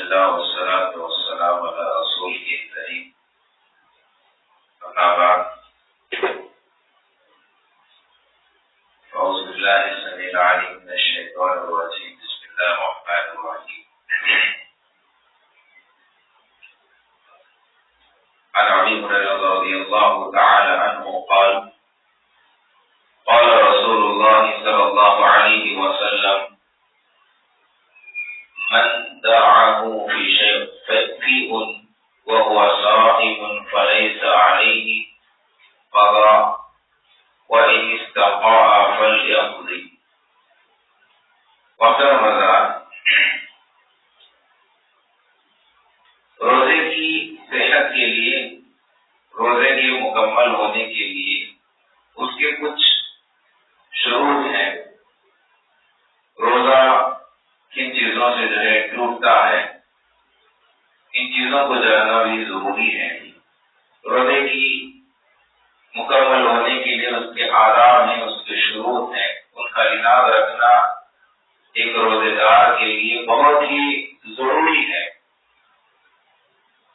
لله والصلاة والسلام على رسوله الكريم أما بعد أعوذ بالله السميع العليم من الشيطان الرجيم بسم الله الرحمن الرحيم عن أبي هريرة رضي الله تعالى عنه قال قال رسول الله صلى الله عليه وسلم من دعاه في شيء وهو صائم فليس عليه قضاء وإن استطاع فليقضي. محترم روزے کی صحت کے لیے، روزے کے مکمل ہونے کے لیے اس کے کچھ شروط ہیں. روزہ کن چیزوں سے ٹوٹتا ہے، ان چیزوں کو جاننا بھی ضروری ہے. روزے کی مکمل ہونے کے لیے اس کے آداب ہیں، اس کے شروط ہیں، ان کا لحاظ رکھنا ایک روزے دار کے لیے بہت ہی ضروری ہے.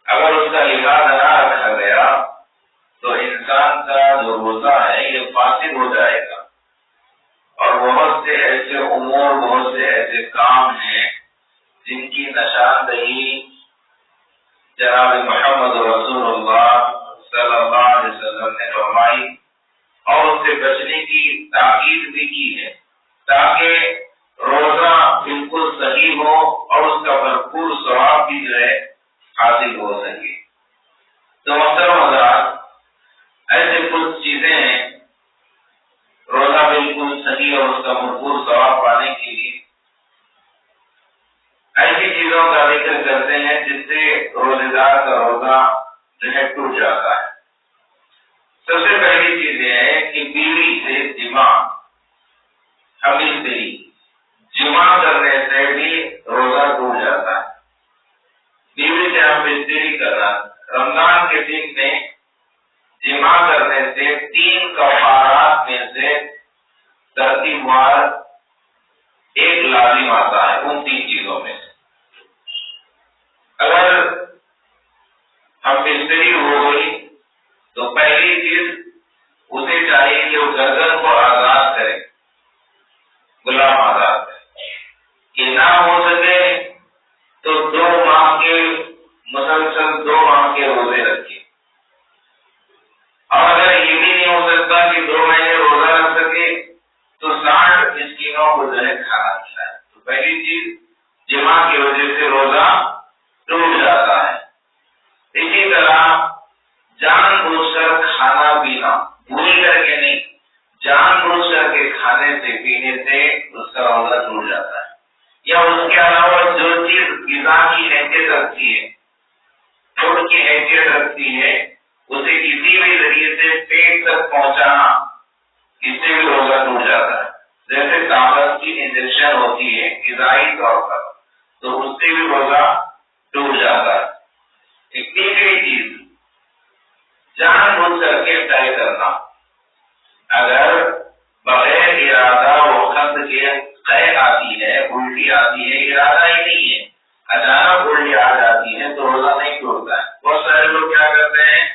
اگر اس کا لحاظ نہ رکھا گیا تو انسان کا جو روزہ ہے یہ فاسد ہو جائے گا. اور بہت سے ایسے امور، بہت سے ایسے کام ہیں جن کی نشاندہی جناب محمد رسول اللہ صلی اللہ علیہ وسلم نے فرمائی اور اس سے بچنے کی تاکید بھی کی ہے تاکہ روزہ بالکل صحیح ہو اور اس کا بھرپور ثواب بھی جو ہے حاصل ہو سکے. تو محترم حضرات، ایسے کچھ چیزیں ہیں روزہ بالکل صحیح اور اس کا بھرپور ثواب پانے کے لیے ایسی چیزوں کا ذکر کرتے ہیں جس سے روزے دار کا روزہ جو ہے ٹوٹ جاتا ہے. سب سے پہلی چیز یہ ہے کہ بیوی سے جماع، جماع کرنے سے بھی روزہ ٹوٹ جاتا ہے. بیوی سے ہم بستری کرنا، رمضان کے دن میں جماع کرنے سے 3 کفارات میں سے ترتیب وار ایک لازم آتا ہے. ان 3 چیزوں میں سے اگر ہم بستری ہو گئی تو پہلی چیز اسے چاہیے کہ وہ گردن کو آزاد کرے، غلام آزاد کرے. یہ نہ ہو سکے تو 2 ماہ کے مسلسل 2 ماہ کے روزے رکھے. اور اگر یہ بھی نہیں ہو سکتا کہ 2 مہینے روزہ رکھ سکے تو 60 مسکینوں کو جو ہے کھانا کھلائے. تو پہلی چیز جماع کی وجہ سے روزہ ٹوٹ جاتا ہے. اسی طرح جان بوجھ کر کھانا پینا، بھول کر کے نہیں، جان بوجھ کر کے کھانے سے پینے سے اس کا روزہ ٹوٹ جاتا ہے. یا اس کے علاوہ جو چیز غذا کی حیثیت رکھتی ہے، فوڈ کی حیثیت رکھتی ہے، اسے کسی بھی ذریعے سے پیٹ تک پہنچانا، اس سے بھی روزہ ٹوٹ جاتا ہے. جیسے طاقت کی انجیکشن ہوتی ہے غذائی طور پر، تو اس سے بھی روزہ ٹوٹ جاتا ہے. ایک تیسری چیز جان بوجھ کر کے طے کرنا. اگر بغیر ارادہ وقت کے قے آتی ہے، الٹی آتی ہے، ارادہ ہی نہیں ہے، اچانک الٹی آ جاتی ہے تو روزہ نہیں ٹوٹتا ہے. بہت سارے لوگ کیا کرتے ہیں،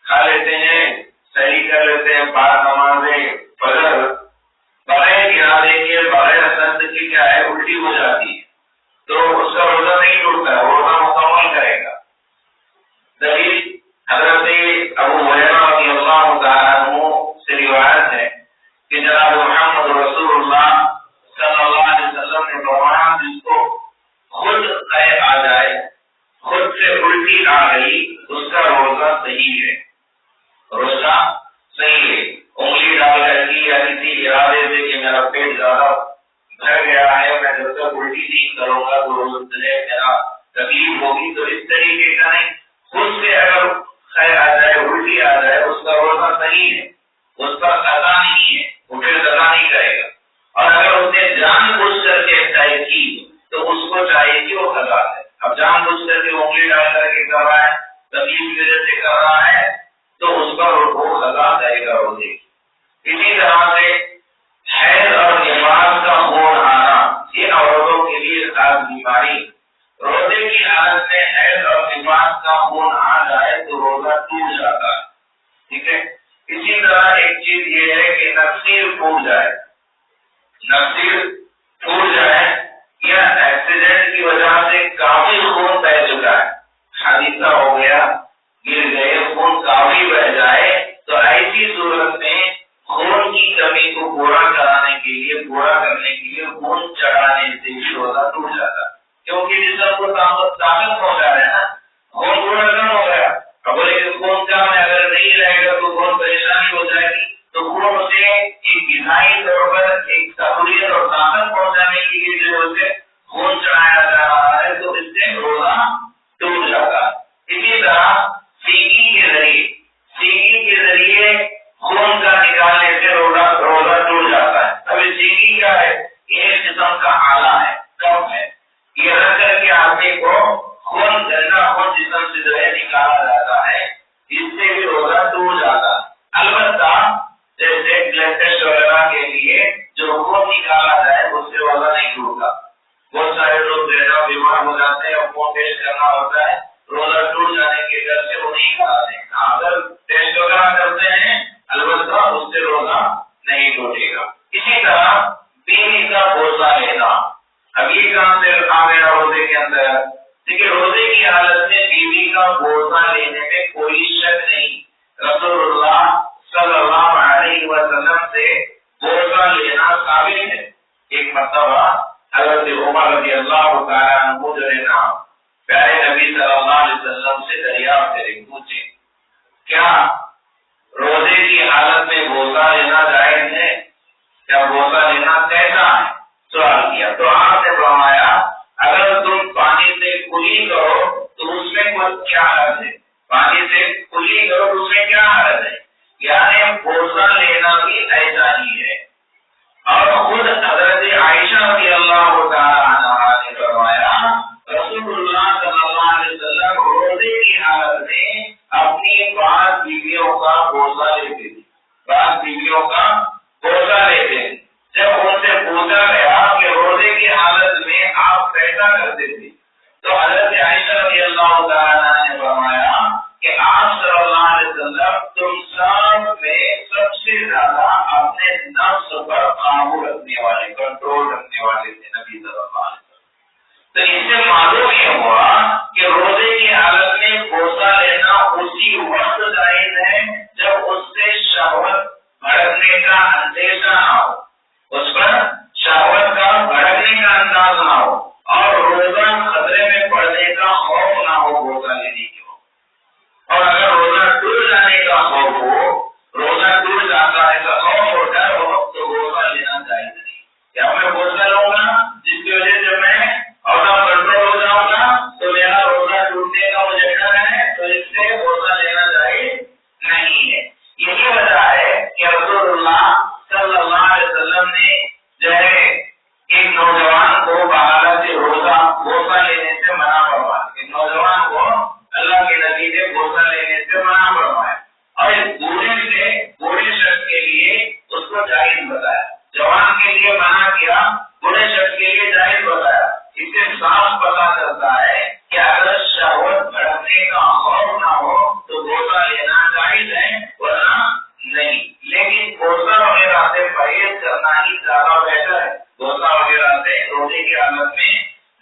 کھا لیتے ہیں، صحیح کر لیتے ہیں، بعد نماز فجر بغیر ارادے کے، بغیر قصد کے کیا ہے الٹی ہو جاتی ہے تو اس کا روزہ نہیں ٹوٹتا ہے، روزہ مکمل کرے گا. دلیل حضرت ابو ہریرہ رضی اللہ تعالیٰ عنہ سے روایت ہے کہ جناب محمد رسول اللہ صلی اللہ علیہ وسلم نے فرمایا جس کو خود قے آ جائے، خود سے الٹی آ گئی، اس کا روزہ صحیح ہے. روزہ صحیح ہے. انگلی ڈال کر کی یا کسی ارادے سے کہ میرا پیٹ زیادہ بھر گیا ہے، میں جب تک الٹی نہیں کروں گا تو روزہ میرا تکلیف ہوگی، تو اس طریقے کا نہیں. خود سے اگر خیر آ جائے، الٹی آ جائے، اس کا روزہ صحیح ہے، اس پر قضا نہیں ہے، وہ پھر قضا نہیں کرے گا. اور اگر اس نے جان بوجھ کر کے طے کی تو اس کو چاہیے کہ وہ قضا کرے. اب جان بوجھ کر کے انگلی ڈال کر کے کر رہا ہے، تکلیف کی وجہ سے کر رہا ہے تو اس پر وہ قضا کرے گا روزے کی. اسی طرح سے حیض اور نفاس کا خون آنا، یہ عورتوں کے لیے خاص بیماری روزے کی حالت میں حیض اور نفاس کا خون آ جائے تو روزہ ٹوٹ جاتا ہے، ٹھیک ہے۔ اسی طرح ایک چیز یہ ہے کہ نفسیر پھوٹ جائے، نفسیر پھوٹ جائے یا ایکسیڈنٹ کی وجہ سے کافی خون بہ چکا ہے، حادثہ ہو گیا، گر گئے، خون کافی بہ جائے، تو ایسی صورت میں خون کی کمی کو پورا کرنے کے لیے خون چڑھانے سے بھی روزہ ٹوٹ جاتا ہے، کیونکہ جسم کو طاقت پہنچا رہے ہیں نا، خون تھوڑا کم ہو گیا، اب بولے کہ خون کم ہے، اگر نہیں رہے گا تو بہت پریشانی ہو جائے گی، تو خون اسے ایک غذائی طور پر ایک سہولیت اور طاقت پہنچانے کے لیے جو اسے خون چڑھایا جا رہا ہے، تو اس سے روزہ ٹوٹ جاتا ہے۔ اسی طرح سیکی کے ذریعے خون کا نکالنے سے روزہ ٹوٹ جاتا ہے۔ اب سیکی کیا ہے؟ ایک قسم کا آلہ ہے، کپ ہے، یہ رکھ کر کے آدمی کو خون جسم سے جو ہے نکالا جاتا ہے، اس سے بھی روزہ ٹوٹ جاتا ہے۔ البتہ جیسے بلڈ ٹیسٹ وغیرہ کے لیے جو خون نکالا جائے اس سے روزہ نہیں ٹوٹتا، بہت سارے لوگ بیمار ہو جاتے ہیں اور خون ٹیسٹ کرنا ہوتا ہے، روزہ ٹوٹ جانے کے ڈر سے وہ نہیں کراتے، اگر ٹیسٹ وغیرہ کرتے ہیں البتہ اس سے روزہ نہیں ٹوٹے گا۔ اسی طرح بیوی کا بوسہ لینا، اب یہ کام سے آ گیا روزے کے اندر، دیکھیے روزے کی حالت میں بیوی کا بوسہ لینے میں کوئی شک نہیں، رسول اللہ صلی اللہ علیہ وسلم سے بوسہ لینا ثابت ہے۔ ایک مرتبہ حضرت عمر رضی اللہ تعالیٰ عنہ جو ہے نا پیارے نبی صلی اللہ علیہ وسلم سے دریافت کرے، پوچھے کیا روزے کی حالت میں بوسہ لینا جائز ہے؟ کیا بوسہ لینا کیسا ہے؟ سوال کیا تو آپ نے فرمایا اگر تم پانی سے کلی کرو تو اس میں کیا حرج ہے؟ پانی سے کلی کرو تو اس میں کیا حرج ہے؟ یعنی بوسہ لینا بھی ایسا ہی ہے۔ اور خود حضرت عائشہ رضی اللہ تعالی عنہا نے فرمایا رسول اللہ صلی اللہ علیہ وسلم روزے کی حالت میں اپنی بعض بیویوں کا بوسہ لیتے تھے، بعض بیویوں کا بوسہ لیتے تھے۔ جب ان سے پوچھا گیا کہ روزے کی حالت میں آپ کیسا کرتے تھے تو حضرت عائشہ رضی اللہ تعالیٰ نے فرمایا کہ آپ صلی اللہ علیہ وسلم تم سب میں سب سے زیادہ اپنے نفس پر قابو رکھنے والے، کنٹرول رکھنے والے تھے نبی صلی اللہ علیہ وسلم۔ تو اس سے معلوم یہ ہوا کہ روزے کی حالت میں بوسہ لینا اسی وقت جائز ہے جب اس سے شہوت بھڑکنے کا اندیشہ نہ ہو، اس پر شہوت کا بھڑکنے کا انداز نہ ہو اور روزہ خطرے میں پڑنے کا خوف نہ ہو بوسہ لینے کی ہو۔ اور اگر روزہ ٹوٹ جانے کا خوف ہو، روزہ ٹوٹ جاتا ہے کا خوف ہو، ڈر ہو، تو بوسہ لینا جائز نہیں۔ یا میں بوسہ لوں گا جس کی وجہ سے میں آؤٹ آف کنٹرول ہو جاؤں گا تو میرا روزہ ٹوٹنے کا مجھے ڈر ہے، تو اس سے بوسہ لینا جائز نہیں ہے۔ یہی وجہ ہے کہ رسول اللہ صلی اللہ علیہ وسلم نے جو ہے ایک نوجوان کو بغالہ سے بوسہ لینے سے منع فرمایا، ایک نوجوان کو اللہ کے نبی نے بوسہ لینے سے منع فرمایا، اور ایک بوڑھے شخص کے لیے اس کو جائز بتایا، جوان کے لیے منع کیا، بوڑھے شخص کے لیے جائز بتایا۔ اس سے صاف پتہ چلتا ہے کہ اگر شہوت بھڑکنے کا خوف نہ ہو تو بوسہ لینا جائز ہے، ورنہ نہیں۔ لیکن بوسہ وغیرہ سے پرہیز کرنا ہی زیادہ بہتر ہے، بوسہ وغیرہ سے روزے کی حالت میں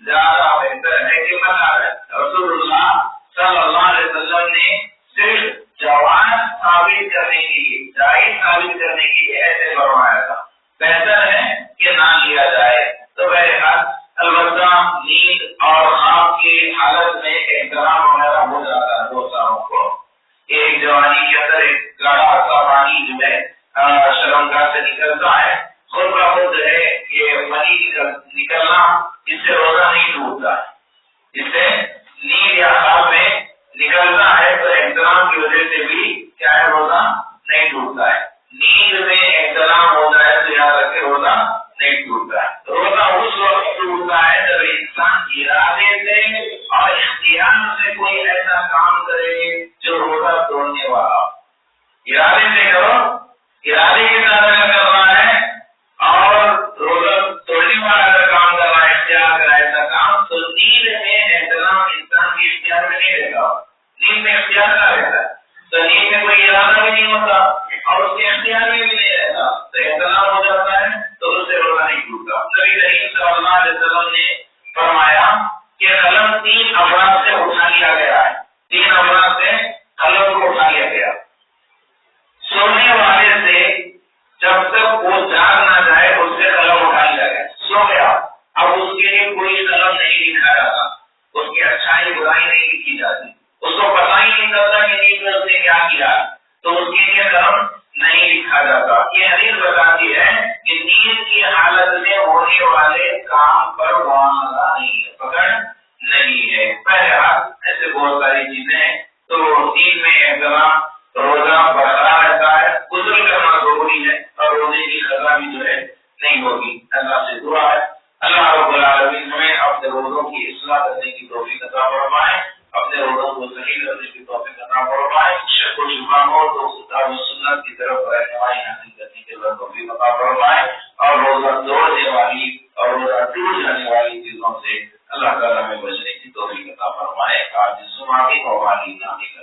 زیادہ بہتر ہے کہ رسول اللہ صلی اللہ علیہ وسلم نے صرف جواز ثابت کرنے کے لیے، جائز ثابت کرنے کے لیے ایسے فرمایا تھا، بہتر ہے کہ نہ لیا جائے۔ تو بہرحال البتہ نیند اور خواب کی حالت میں احترام وغیرہ ہو جاتا ہے بوساؤں کو۔ ایک جوانی کے اندر ایک گاڑھا سا پانی جو ہے شرمگاہ سے نکلتا ہے، خود کا خود جو ہے یہ منی نکلنا، اس سے روزہ نہیں ٹوٹتا ہے، اس سے نیند یا خواب میں نکلتا ہے تو احترام کی وجہ سے بھی کیا ہے روزہ نہیں ٹوٹتا ہے۔ نیند میں احترام ہو جائے تو یاد رکھے روزہ نہیں ٹوٹتا ہے۔ روزہ اس وقت ٹوٹتا ہے جب انسان ارادے سے اور اختیار سے کوئی ایسا کام کرے جو روزہ توڑنے والا، ارادے سے کرو، ارادے کے ساتھ اگر کر رہا ہے اور روزہ توڑنے والا اگر کام کر رہا ہے، اختیار کر رہا ہے ایسا کام، تو نیند میں نیند میں اختیار نہ رہتا ہے تو نیند میں کوئی ارادہ بھی نہیں ہوتا اور اس کے اختیار میں بھی نہیں رہتا تو احتلام ہو جاتا ہے تو اس سے روزہ نہیں ٹوٹتا. نبی کریم صلی اللہ علیہ وسلم نے فرمایا کہ قلم 3 افراد سے اٹھا لیا گیا ہے. 3 افراد سے قلم کو اٹھا لیا گیا. سونے والے سے جب تک وہ جاگ نہ جائے اس سے قلم اٹھا لیا گیا. سو گیا اب اس کے لیے کوئی قلم نہیں لکھا جاتا, اس کی اچھائی برائی نہیں لکھی جاتی, اس کو پتہ ہی نہیں چلتا کہ نیند میں اس نے کیا کیا تو اس کے لیے قلم نہیں لکھا جاتا. یہ حدیث بتاتی ہے کہ نیند کی حالت میں ہونے والے کام پر معاملہ نہیں ہے, پکڑ نہیں ہے. بہرحال ایسے بہت ساری چیزیں ہیں تو دین میں احترام روزہ برقرار رہتا ہے. غسل کرنا ضروری ہے اور روزے کی قضا بھی جو ہے نہیں ہوگی. اللہ سے دعا ہے اللہ رب العالمین ہمیں اپنے روزوں کی اصلاح کرنے کی توفیق عطا فرمائے, اپنے روزوں کو صحیح کرنے کی توفیق عطا فرمائے. شک و شبہ ہو تو کتاب و سنت کی طرف رہنمائی حاصل کرنے کے لیے توفیق عطا فرمائے اور روزہ توڑنے والی اور روزہ ٹوٹ جانے والی چیزوں سے اللہ تعالیٰ ہمیں بچنے کی توفیق عطا فرمائے. آج سماعی و والی نامی